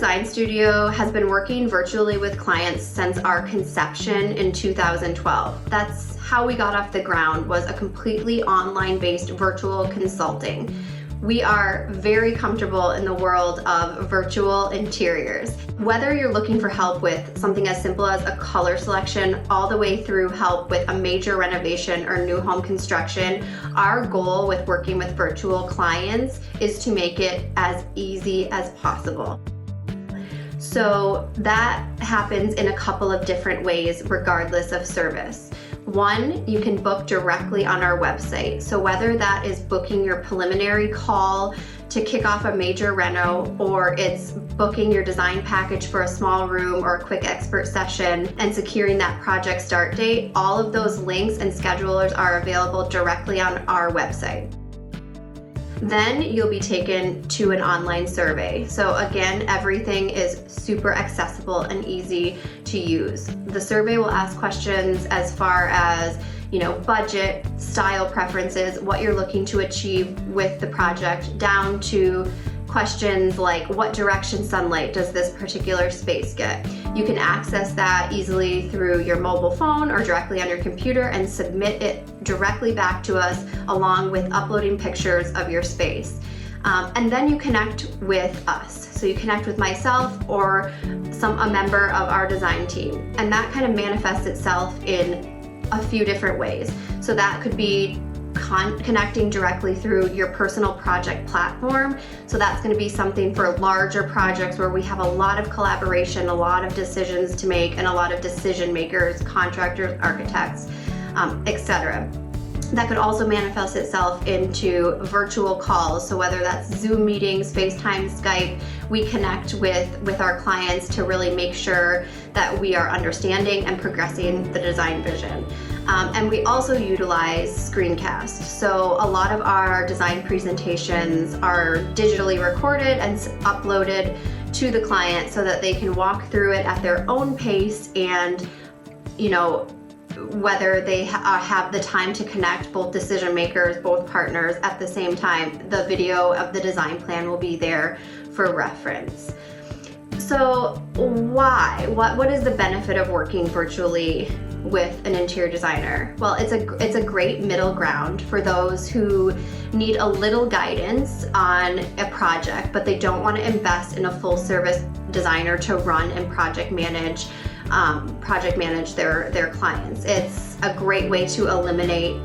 design studio has been working virtually with clients since our conception in 2012. That's how we got off the ground, was a completely online-based virtual consulting. We are very comfortable in the world of virtual interiors. Whether you're looking for help with something as simple as a color selection all the way through help with a major renovation or new home construction, our goal with working with virtual clients is to make it as easy as possible. So that happens in a couple of different ways regardless of service. One, you can book directly on our website. So whether that is booking your preliminary call to kick off a major reno, or it's booking your design package for a small room or a quick expert session and securing that project start date, all of those links and schedulers are available directly on our website. Then you'll be taken to an online survey. So again, everything is super accessible and easy to use. The survey will ask questions as far as, budget, style preferences, what you're looking to achieve with the project, down to questions like what direction sunlight does this particular space get. You can access that easily through your mobile phone or directly on your computer and submit it directly back to us along with uploading pictures of your space. And then you connect with us. So you connect with myself or a member of our design team. And that kind of manifests itself in a few different ways. So that could be connecting directly through your personal project platform. So that's going to be something for larger projects where we have a lot of collaboration, a lot of decisions to make, and a lot of decision makers, contractors, architects, etc. That could also manifest itself into virtual calls. So whether that's Zoom meetings, FaceTime, Skype, we connect with our clients to really make sure that we are understanding and progressing the design vision. And we also utilize screencasts. So a lot of our design presentations are digitally recorded and uploaded to the client so that they can walk through it at their own pace, and whether they have the time to connect both decision makers, both partners at the same time, the video of the design plan will be there for reference. So why? What is the benefit of working virtually with an interior designer? Well, it's a great middle ground for those who need a little guidance on a project, but they don't want to invest in a full service designer to run and project manage their clients. It's a great way to eliminate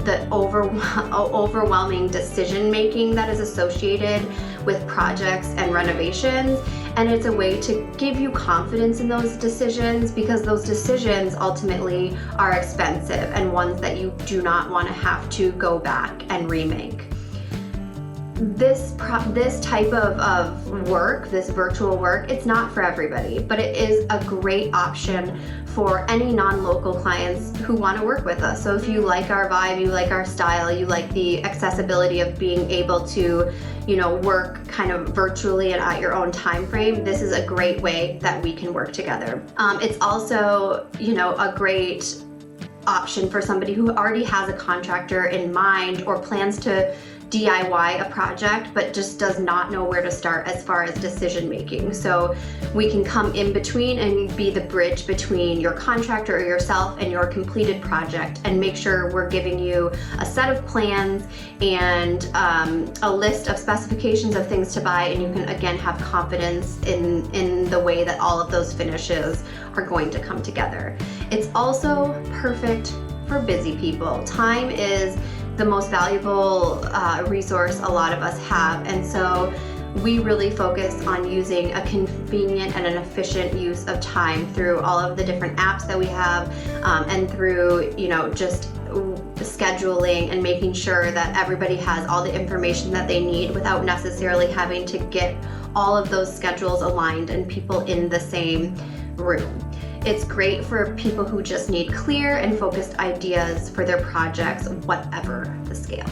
the overwhelming decision making that is associated with projects and renovations, and it's a way to give you confidence in those decisions, because those decisions ultimately are expensive and ones that you do not want to have to go back and remake. This type of work, this virtual work, it's not for everybody, but it is a great option for any non-local clients who want to work with us. So if you like our vibe, you like our style, you like the accessibility of being able to, work kind of virtually and at your own time frame, this is a great way that we can work together. It's also, a great option for somebody who already has a contractor in mind or plans to DIY a project but just does not know where to start as far as decision making. So we can come in between and be the bridge between your contractor or yourself and your completed project, and make sure we're giving you a set of plans and a list of specifications of things to buy, and you can again have confidence in the way that all of those finishes are going to come together. It's also perfect for busy people. Time is the most valuable resource a lot of us have, and so we really focus on using a convenient and an efficient use of time through all of the different apps that we have, and through just scheduling and making sure that everybody has all the information that they need without necessarily having to get all of those schedules aligned and people in the same room. It's great for people who just need clear and focused ideas for their projects, whatever the scale.